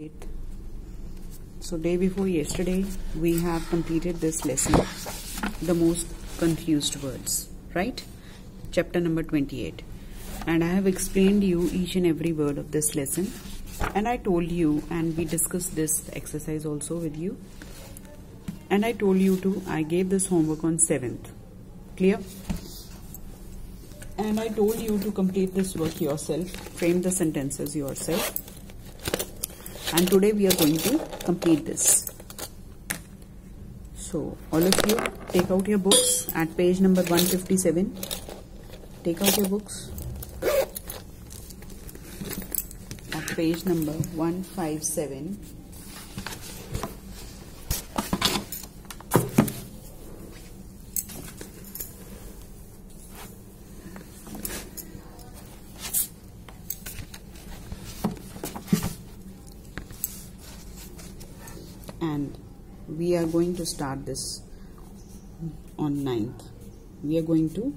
So day before yesterday we have completed this lesson, the most confused words, right? Chapter number 28, and I have explained you each and every word of this lesson, and I told you, and we discussed this exercise also with you, and I told you to, I gave this homework on 7th, clear? And I told you to complete this work yourself, frame the sentences yourself. And today we are going to complete this. So all of you take out your books at page number 157. Take out your books at page number 157. And we are going to start this on 9th. We are going to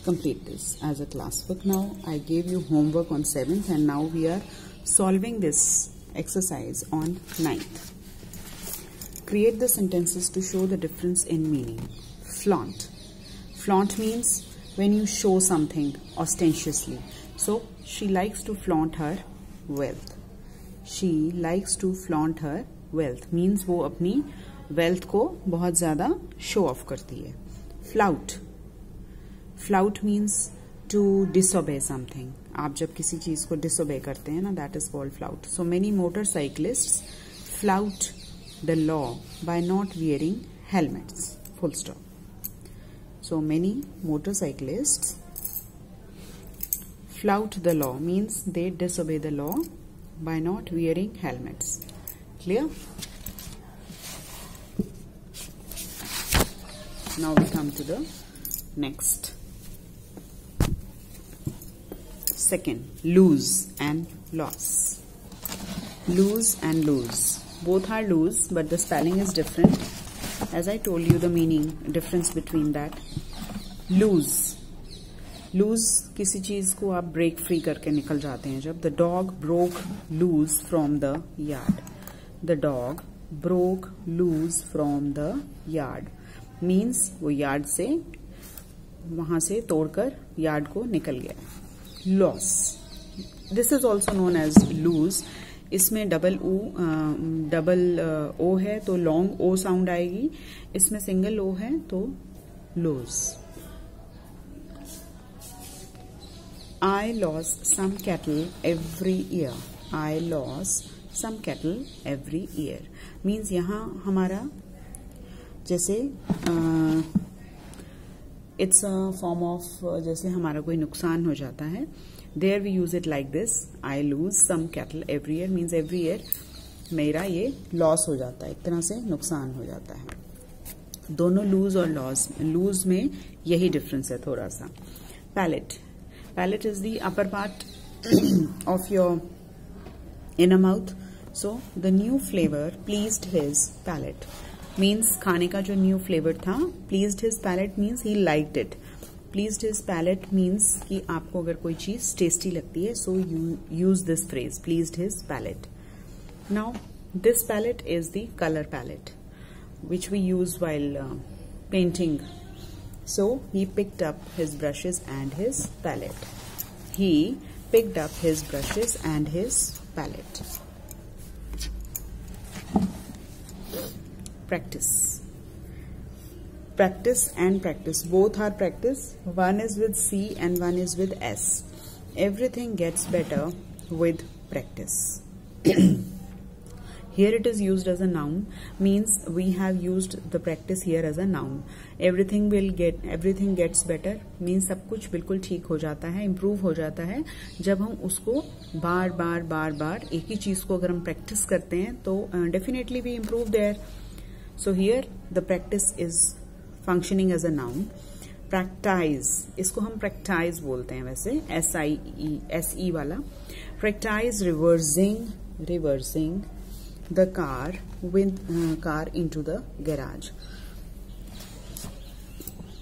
complete this as a class book. Now I gave you homework on 7th, and now we are solving this exercise on 9th. Create the sentences to show the difference in meaning. Flaunt. Flaunt means when you show something ostentiously. So she likes to flaunt her wealth. She likes to flaunt her wealth means वो अपनी wealth को बहुत ज़्यादा show off करती है. Flout. Flout means to disobey something. आप जब किसी चीज़ को disobey करते हैं ना, that is called flout. So many motorcyclists flout the law by not wearing helmets. Full stop. So many motorcyclists flout the law means they disobey the law by not wearing helmets. Clear? Now we come to the next. Second, lose and loss. Lose and lose. Both are lose, but the spelling is different. As I told you the meaning, difference between that. Lose. Lose किसी चीज़ को आप break free करके निकल जाते हैं जब. The dog broke loose from the yard. The dog broke loose from the yard means वो yard से वहां से तोड़कर यार्ड को निकल गया. Loss. This is also known as lose. इसमें डबल ओ है तो लॉन्ग ओ साउंड आएगी. इसमें सिंगल ओ है तो lose. I lost some cattle every year. I lost some cattle every year means यहाँ हमारा जैसे it's a form of जैसे हमारा कोई नुकसान हो जाता है. There we use it like this. I lose some cattle every year means every year मेरा ये लॉस हो जाता है, एक तरह से नुकसान हो जाता है. दोनों लूज और लॉस, लूज में यही डिफरेंस है थोड़ा सा. Palate. Palate is the upper part of your inner mouth. So the new flavor pleased his palate means खाने का जो new flavor था, pleased his palate means he liked it. Pleased his palate means कि आपको अगर कोई चीज tasty लगती है, so you use this phrase, pleased his palate. Now this palette is the color palette which we use while painting. So he picked up his brushes and his palette. He picked up his brushes and his palette. Practice. Practice and practice. Both are practice. One is with C and one is with S. Everything gets better with practice. Here it is used as a noun, means we have used the practice here as a noun. Everything gets better means सब कुछ बिल्कुल ठीक हो जाता है, improve हो जाता है जब हम उसको बार बार एक ही चीज को अगर हम practice करते हैं तो definitely we improve there. So here the practice is functioning as a noun. Practice, इसको हम practice बोलते हैं वैसे, S-I-E वाला. Practice reversing the car into the garage.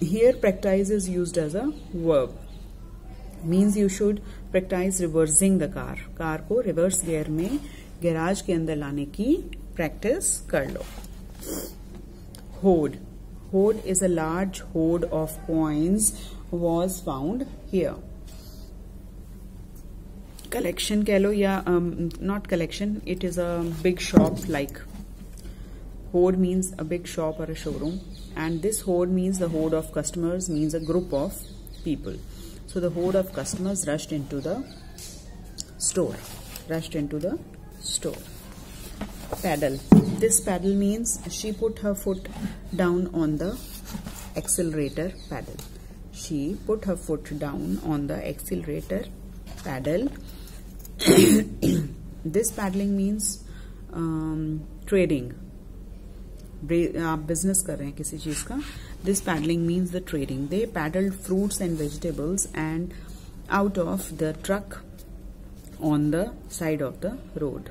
Here practice is used as a verb. Means you should practice reversing the car. Car को reverse gear में garage के अंदर लाने की प्रैक्टिस कर लो। होड, होड इज अ लार्ज होड of coins was found here. Collection कह लो या not collection, it is a big shop like. होड मीन्स अ बिग शॉप और अ showroom, and this horde means the horde of customers, means a group of people. So the horde of customers rushed into the store, rushed into the store. Paddle, this paddle means she put her foot down on the accelerator pedal. She put her foot down on the accelerator pedal. This paddling means trading. आप business कर रहे हैं किसी चीज का. This paddling means the trading. They paddled fruits and vegetables and out of the truck on the side of the road.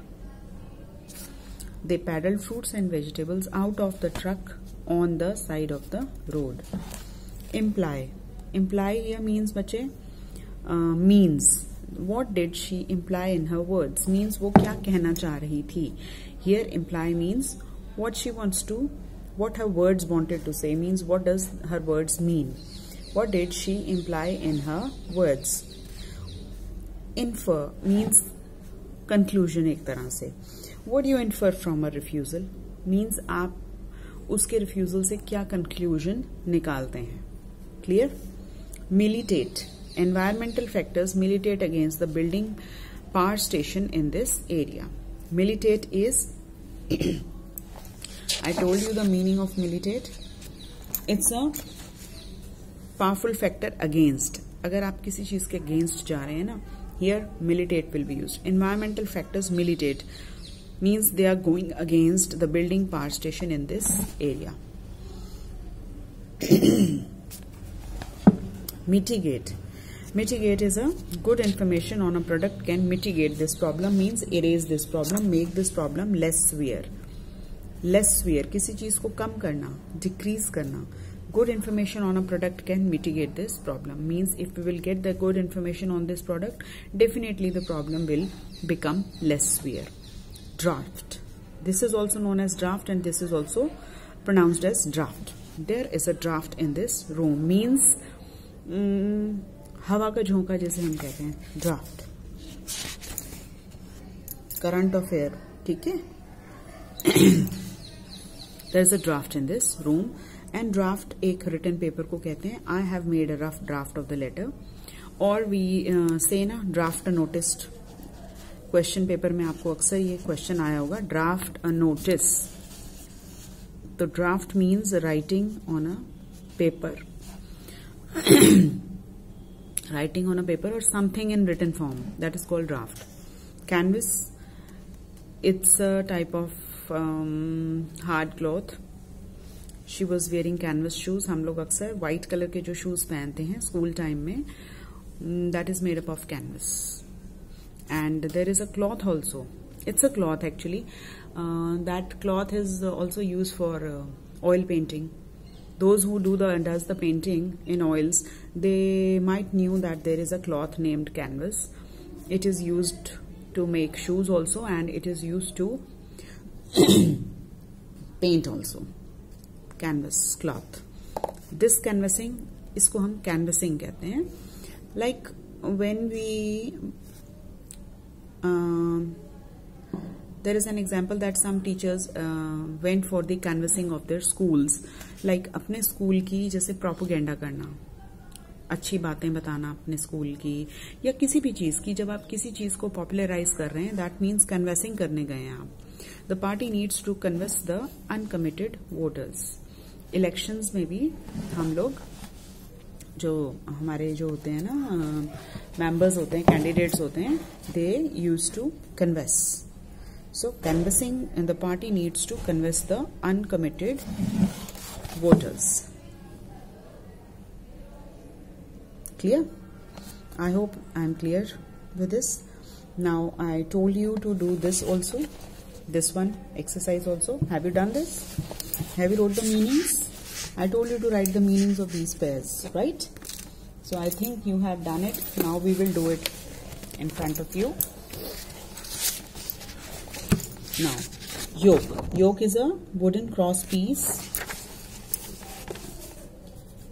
They paddled fruits and vegetables out of the truck on the side of the road. Imply. Imply here means बच्चे means. What did she imply in her words? Means वो क्या कहना चाह रही थी. Here imply means what she wants to, what her words wanted to say, means what does her words mean. What did she imply in her words? Infer means conclusion एक तरह से. What do you infer from a refusal? Means आप उसके refusal से क्या conclusion निकालते हैं. Clear? Militate. Environmental factors militate against the building power station in this area. Militate is I told you the meaning of militate. It's a powerful factor against. अगर आप किसी चीज के against जा रहे हैं ना, here militate will be used. Environmental factors militate means they are going against the building power station in this area. Mitigate. Mitigate is a good information on a product can mitigate this problem, means erase this problem, make this problem less severe. Less severe, किसी चीज को कम करना, decrease करना. Good information on a product can mitigate this problem. Means if we will get the good information on this product, definitely the problem will become less severe. Draft. This is also known as draft and this is also pronounced as draft. There is a draft in this room. Means हवा का झोंका जैसे हम कहते हैं, draft. Current of air, ठीक है? There is a draft in this room. And draft एक written paper को कहते हैं. I have made a rough draft of the letter. Or we say ना, draft a notice. Question paper में आपको अक्सर ये question आया होगा. Draft a notice. तो draft means writing on a paper. Writing on a paper or something in written form. That is called draft. Canvas. It's a type of hard cloth. She was wearing canvas shoes. हम लोग अक्सर white color के जो shoes पहनते हैं school time में, that is made up of canvas. And there is a cloth also. It's a cloth actually. That cloth is also used for oil painting. Those who does the painting in oils, they might knew that there is a cloth named canvas. It is used to make shoes also and it is used to paint also. Canvas cloth. This canvassing, इसको हम canvassing कहते हैं. Like when we there is an example that some teachers went for the canvassing of their schools. Like अपने school की जैसे propaganda करना, अच्छी बातें बताना अपने स्कूल की या किसी भी चीज की. जब आप किसी चीज को पॉपुलराइज कर रहे हैं, दैट मीन्स कन्वेसिंग करने गए हैं आप. The party needs to convince the uncommitted voters. Elections में भी हम लोग जो हमारे जो होते हैं ना मेंबर्स होते हैं, कैंडिडेट्स होते हैं, they use to canvass. So canvassing in the party needs to canvass the uncommitted voters. Clear? I hope I am clear with this. Now I told you to do this also, this one exercise also. Have you done this? Have you wrote the meanings? I told you to write the meanings of these pairs, right? So I think you have done it. Now we will do it in front of you. Now, yoke. Yoke is a wooden cross piece.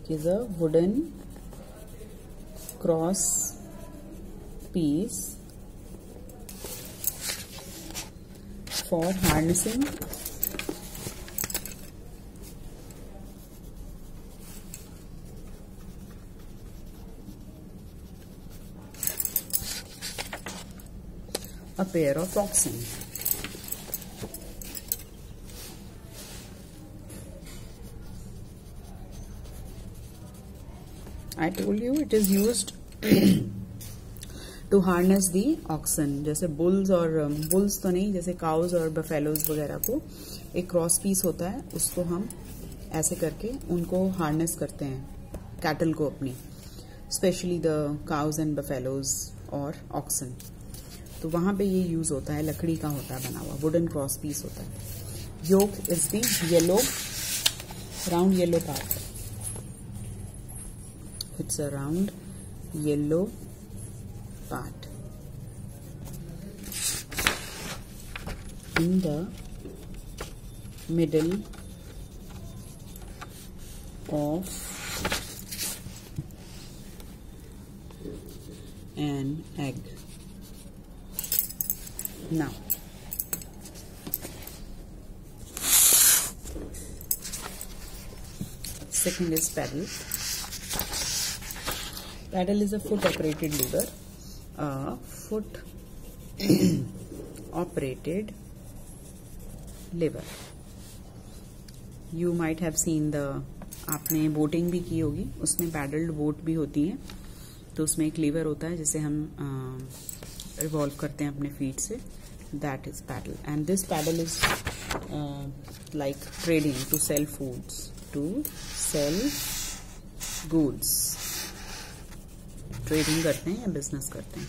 It is a wooden cross piece for harnessing a pair of oxen. I told you it is used to harness the oxen. जैसे bulls और bulls तो नहीं, जैसे cows और buffaloes वगैरह को एक cross piece होता है, उसको हम ऐसे करके उनको हार्नेस करते हैं, कैटल को अपनी, specially the cows and buffaloes और ऑक्सन. तो वहां पे ये यूज होता है, लकड़ी का होता है बना हुआ, वुडन क्रॉस पीस होता है. Yolk is the yellow, round yellow part. It's a round yellow part in the middle of an egg. Now, second is paddle. Paddle is a foot operated lever. Foot operated lever. You might have seen the, आपने boating भी की होगी, उसमें पैडल्ड boat भी होती है. तो उसमें एक लीवर होता है जिसे हम रिवॉल्व करते हैं अपने फीट से. That is pedal. And this pedal is like trading, to sell foods, to sell goods. Trading करते हैं या बिजनेस करते हैं.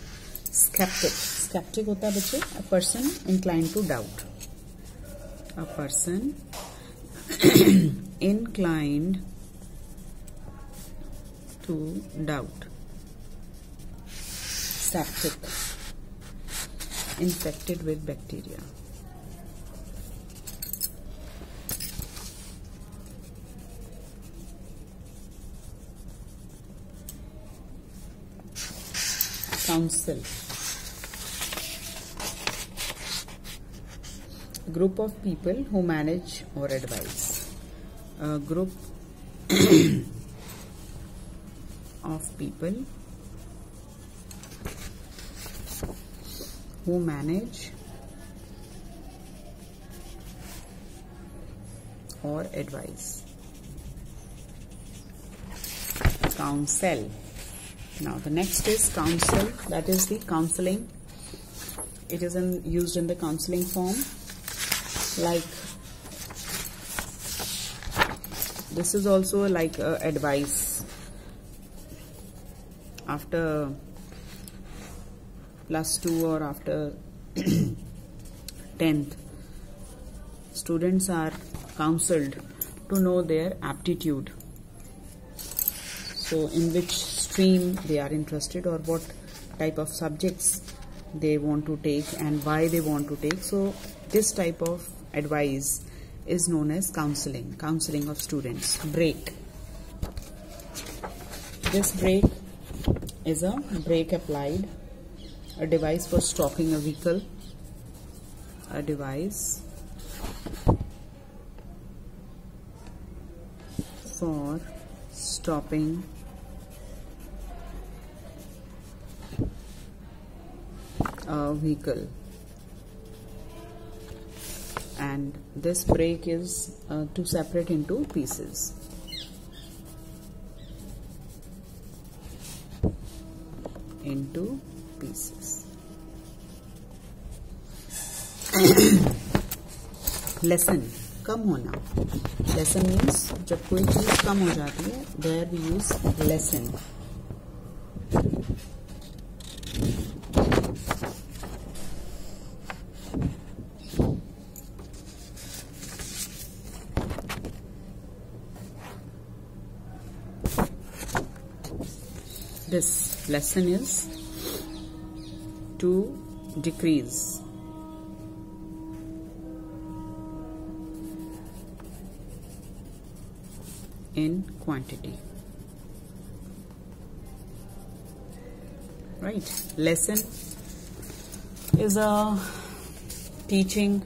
स्केप्टिक. स्केप्टिक होता है बच्चे, a person inclined to doubt. A person inclined to doubt. Septic. Infected with bacteria. Counsel. Group of people who manage or advise. A group of people who manage or advise. Counsel. Now the next is counsel. That is the counseling. It is used in the counseling form. Like this is also like advice. After +2 or after 10th, students are counseled to know their aptitude. So in which stream they are interested or what type of subjects they want to take and why they want to take. So this type of advice is known as counseling. Counseling of students. Brake. This brake is a brake applied, a device for stopping a vehicle. A device for stopping a vehicle. And this brake is to separate into pieces. Into pieces. Lesson. कम होना. Lesson means जब कोई चीज कम हो जाती है, there we use lesson. This lesson is to decrease. in quantity. Right? Lesson is a teaching